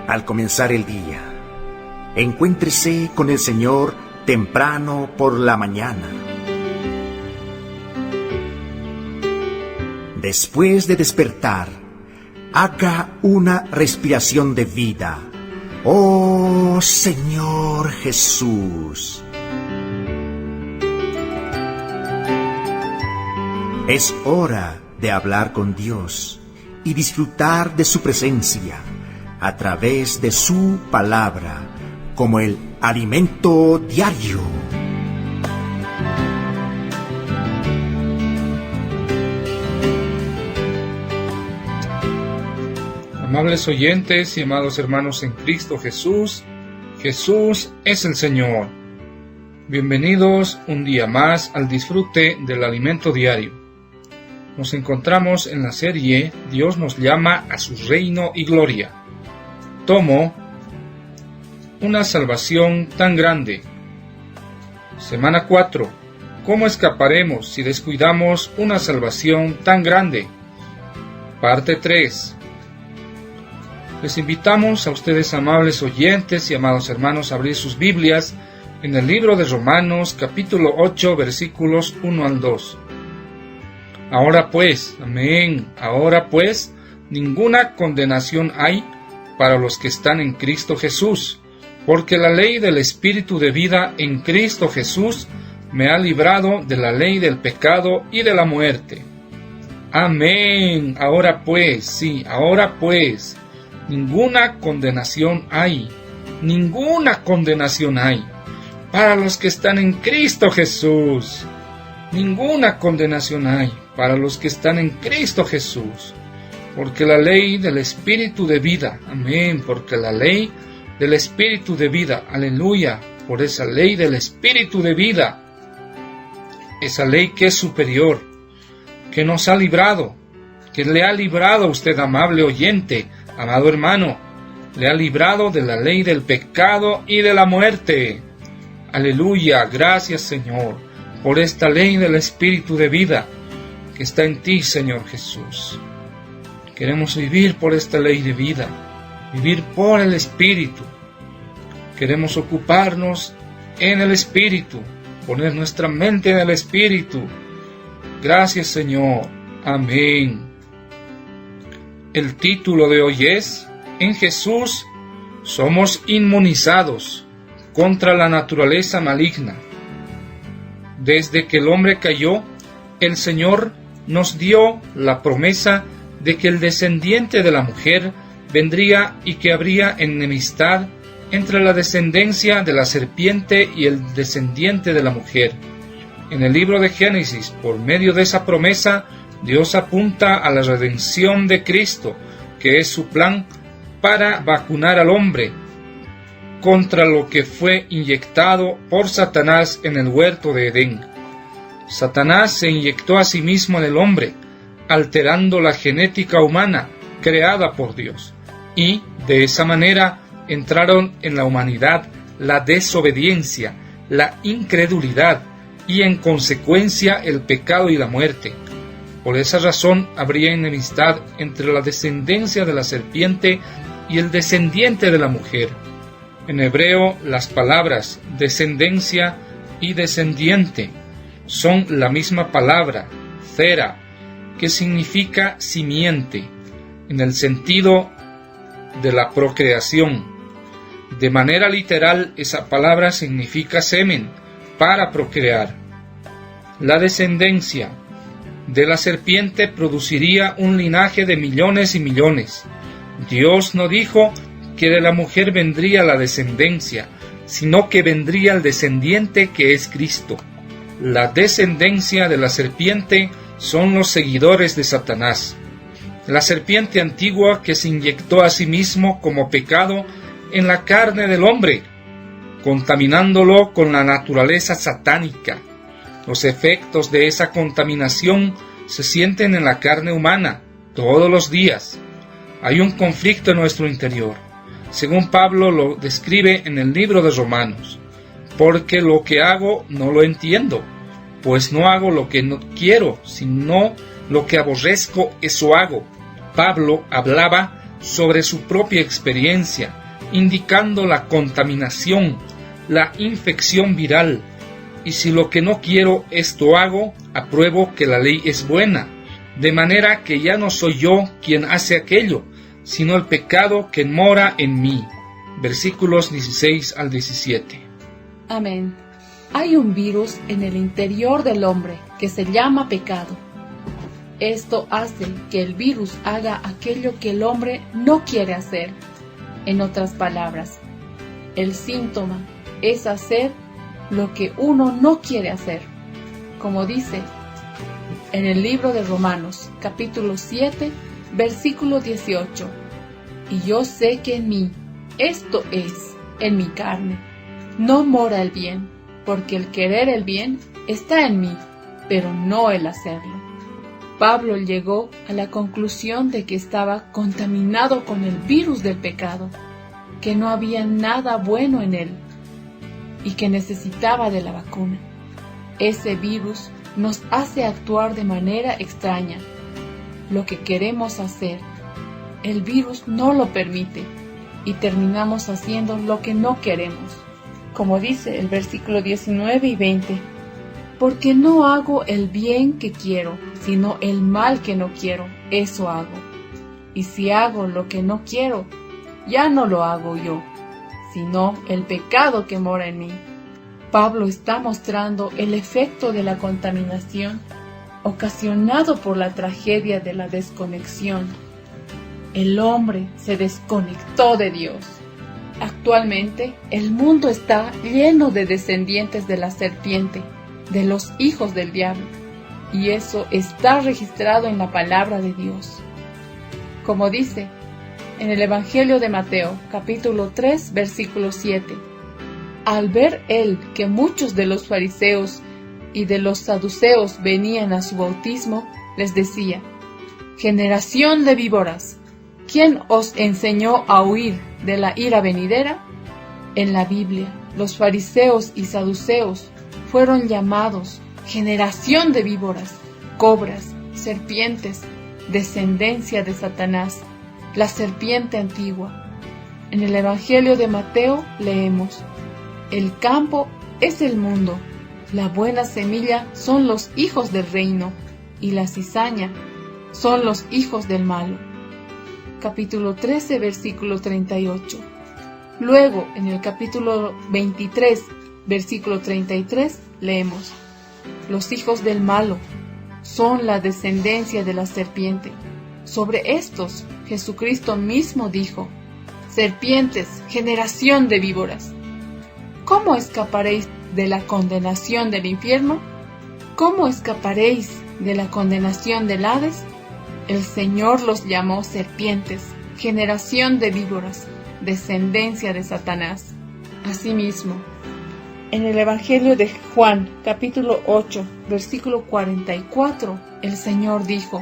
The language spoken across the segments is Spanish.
Al comenzar el día, encuéntrese con el Señor temprano por la mañana. Después de despertar, haga una respiración de vida. ¡Oh, Señor Jesús! Es hora de hablar con Dios y disfrutar de su presencia a través de su palabra como el alimento diario. Amables oyentes y amados hermanos en Cristo Jesús, Jesús es el Señor. Bienvenidos un día más al disfrute del alimento diario. Nos encontramos en la serie Dios nos llama a su reino y gloria. Tomo una salvación tan grande. Semana 4. ¿Cómo escaparemos si descuidamos una salvación tan grande? Parte 3. Les invitamos a ustedes, amables oyentes y amados hermanos, a abrir sus Biblias en el libro de Romanos, capítulo 8, versículos 1 al 2. Ahora pues, amén, ahora pues, ninguna condenación hay para los que están en Cristo Jesús, porque la ley del Espíritu de vida en Cristo Jesús me ha librado de la ley del pecado y de la muerte. Amén. Ahora pues, sí, ahora pues, ninguna condenación hay para los que están en Cristo Jesús. Ninguna condenación hay para los que están en Cristo Jesús. Porque la ley del Espíritu de vida, amén, porque la ley del Espíritu de vida, aleluya, por esa ley del Espíritu de vida, esa ley que es superior, que nos ha librado, que le ha librado a usted, amable oyente, amado hermano, le ha librado de la ley del pecado y de la muerte. Aleluya, gracias Señor, por esta ley del Espíritu de vida que está en ti, Señor Jesús. Queremos vivir por esta ley de vida, vivir por el Espíritu. Queremos ocuparnos en el Espíritu, poner nuestra mente en el Espíritu. Gracias, Señor. Amén. El título de hoy es: en Jesús somos inmunizados contra la naturaleza maligna. Desde que el hombre cayó, el Señor nos dio la promesa de que el descendiente de la mujer vendría y que habría enemistad entre la descendencia de la serpiente y el descendiente de la mujer. En el libro de Génesis, por medio de esa promesa, Dios apunta a la redención de Cristo, que es su plan para vacunar al hombre contra lo que fue inyectado por Satanás en el huerto de Edén. Satanás se inyectó a sí mismo en el hombre, alterando la genética humana creada por Dios, y de esa manera entraron en la humanidad la desobediencia, la incredulidad y en consecuencia el pecado y la muerte. Por esa razón habría enemistad entre la descendencia de la serpiente y el descendiente de la mujer. En hebreo, las palabras descendencia y descendiente son la misma palabra, zera, que significa simiente, en el sentido de la procreación. De manera literal, esa palabra significa semen, para procrear. La descendencia de la serpiente produciría un linaje de millones y millones. Dios no dijo que de la mujer vendría la descendencia, sino que vendría el descendiente que es Cristo. La descendencia de la serpiente son los seguidores de Satanás. La serpiente antigua que se inyectó a sí mismo como pecado en la carne del hombre, contaminándolo con la naturaleza satánica. Los efectos de esa contaminación se sienten en la carne humana todos los días. Hay un conflicto en nuestro interior, según Pablo lo describe en el libro de Romanos. Porque lo que hago no lo entiendo, pues no hago lo que no quiero, sino lo que aborrezco, eso hago. Pablo hablaba sobre su propia experiencia, indicando la contaminación, la infección viral. Y si lo que no quiero, esto hago, apruebo que la ley es buena, de manera que ya no soy yo quien hace aquello, sino el pecado que mora en mí. Versículos 16 al 17. Amén. Hay un virus en el interior del hombre que se llama pecado. Esto hace que el virus haga aquello que el hombre no quiere hacer. En otras palabras, el síntoma es hacer lo que uno no quiere hacer. Como dice en el libro de Romanos, capítulo 7, versículo 18. Y yo sé que en mí, esto es, en mi carne, no mora el bien, porque el querer el bien está en mí, pero no el hacerlo. Pablo llegó a la conclusión de que estaba contaminado con el virus del pecado, que no había nada bueno en él y que necesitaba de la vacuna. Ese virus nos hace actuar de manera extraña. Lo que queremos hacer, el virus no lo permite y terminamos haciendo lo que no queremos. Como dice el versículo 19 y 20. Porque no hago el bien que quiero, sino el mal que no quiero, eso hago. Y si hago lo que no quiero, ya no lo hago yo, sino el pecado que mora en mí. Pablo está mostrando el efecto de la contaminación ocasionado por la tragedia de la desconexión. El hombre se desconectó de Dios. Actualmente, el mundo está lleno de descendientes de la serpiente, de los hijos del diablo, y eso está registrado en la palabra de Dios. Como dice en el Evangelio de Mateo, capítulo 3, versículo 7, al ver él que muchos de los fariseos y de los saduceos venían a su bautismo, les decía: generación de víboras, ¿quién os enseñó a huir de la ira venidera? En la Biblia, los fariseos y saduceos fueron llamados generación de víboras, cobras, serpientes, descendencia de Satanás, la serpiente antigua. En el Evangelio de Mateo leemos: el campo es el mundo, la buena semilla son los hijos del reino, y la cizaña son los hijos del malo. Capítulo 13, versículo 38. Luego, en el capítulo 23, versículo 33, leemos: los hijos del malo son la descendencia de la serpiente. Sobre estos, Jesucristo mismo dijo: serpientes, generación de víboras. ¿Cómo escaparéis de la condenación del infierno? ¿Cómo escaparéis de la condenación del Hades? El Señor los llamó serpientes, generación de víboras, descendencia de Satanás. Asimismo, en el Evangelio de Juan, capítulo 8, versículo 44, el Señor dijo: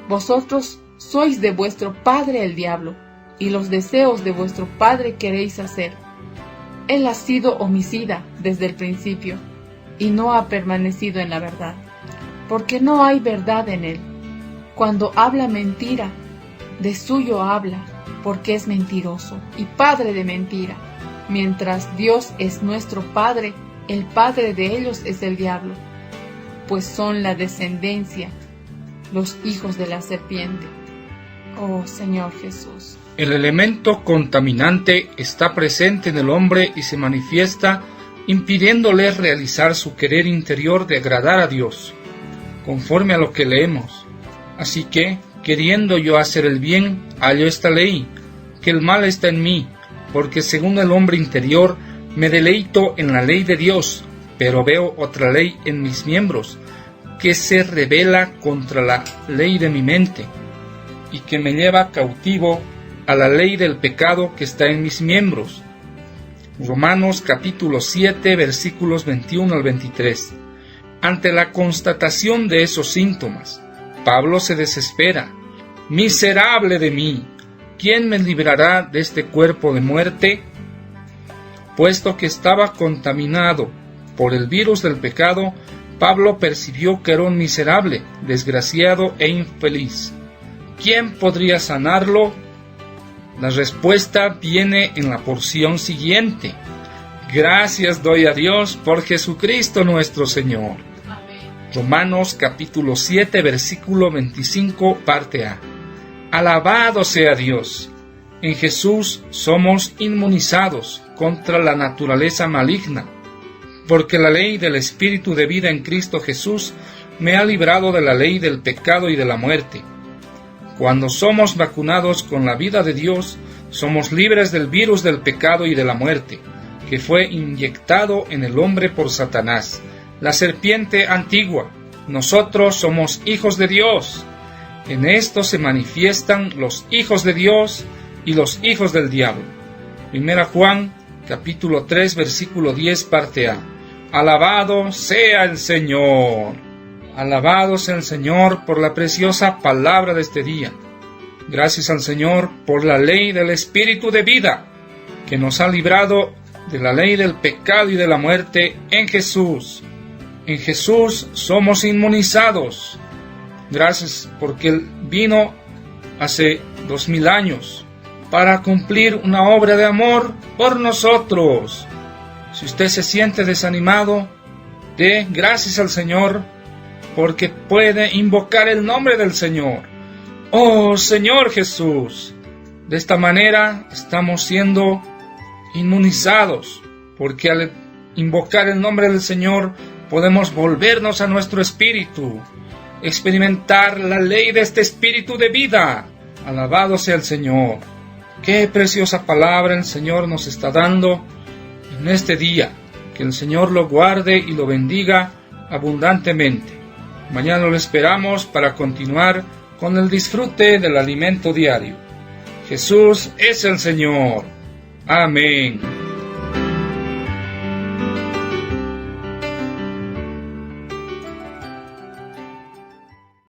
vosotros sois de vuestro padre el diablo, y los deseos de vuestro padre queréis hacer. Él ha sido homicida desde el principio, y no ha permanecido en la verdad, porque no hay verdad en él. Cuando habla mentira, de suyo habla, porque es mentiroso y padre de mentira. Mientras Dios es nuestro Padre, el padre de ellos es el diablo, pues son la descendencia, los hijos de la serpiente. Oh Señor Jesús. El elemento contaminante está presente en el hombre y se manifiesta impidiéndole realizar su querer interior de agradar a Dios, conforme a lo que leemos. Así que, queriendo yo hacer el bien, hallo esta ley, que el mal está en mí, porque según el hombre interior me deleito en la ley de Dios, pero veo otra ley en mis miembros, que se rebela contra la ley de mi mente, y que me lleva cautivo a la ley del pecado que está en mis miembros. Romanos capítulo 7, versículos 21 al 23. Ante la constatación de esos síntomas, Pablo se desespera. Miserable de mí, ¿quién me librará de este cuerpo de muerte? Puesto que estaba contaminado por el virus del pecado, Pablo percibió que era un miserable, desgraciado e infeliz. ¿Quién podría sanarlo? La respuesta viene en la porción siguiente. Gracias doy a Dios por Jesucristo nuestro Señor. Amén. Romanos capítulo 7, versículo 25, parte A. Alabado sea Dios. En Jesús somos inmunizados contra la naturaleza maligna, porque la ley del Espíritu de vida en Cristo Jesús me ha librado de la ley del pecado y de la muerte. Cuando somos vacunados con la vida de Dios, somos libres del virus del pecado y de la muerte, que fue inyectado en el hombre por Satanás, la serpiente antigua. Nosotros somos hijos de Dios. En esto se manifiestan los hijos de Dios y los hijos del diablo. 1 Juan, capítulo 3, versículo 10, parte A. Alabado sea el Señor. Alabado sea el Señor por la preciosa palabra de este día. Gracias al Señor por la ley del Espíritu de vida, que nos ha librado de la ley del pecado y de la muerte en Jesús. En Jesús somos inmunizados. Gracias porque Él vino hace 2000 años para cumplir una obra de amor por nosotros. Si usted se siente desanimado, dé gracias al Señor porque puede invocar el nombre del Señor. ¡Oh, Señor Jesús! De esta manera estamos siendo inmunizados, porque al invocar el nombre del Señor podemos volvernos a nuestro espíritu, experimentar la ley de este espíritu de vida. Alabado sea el Señor. Qué preciosa palabra el Señor nos está dando en este día. Que el Señor lo guarde y lo bendiga abundantemente. Mañana lo esperamos para continuar con el disfrute del alimento diario. Jesús es el Señor. Amén.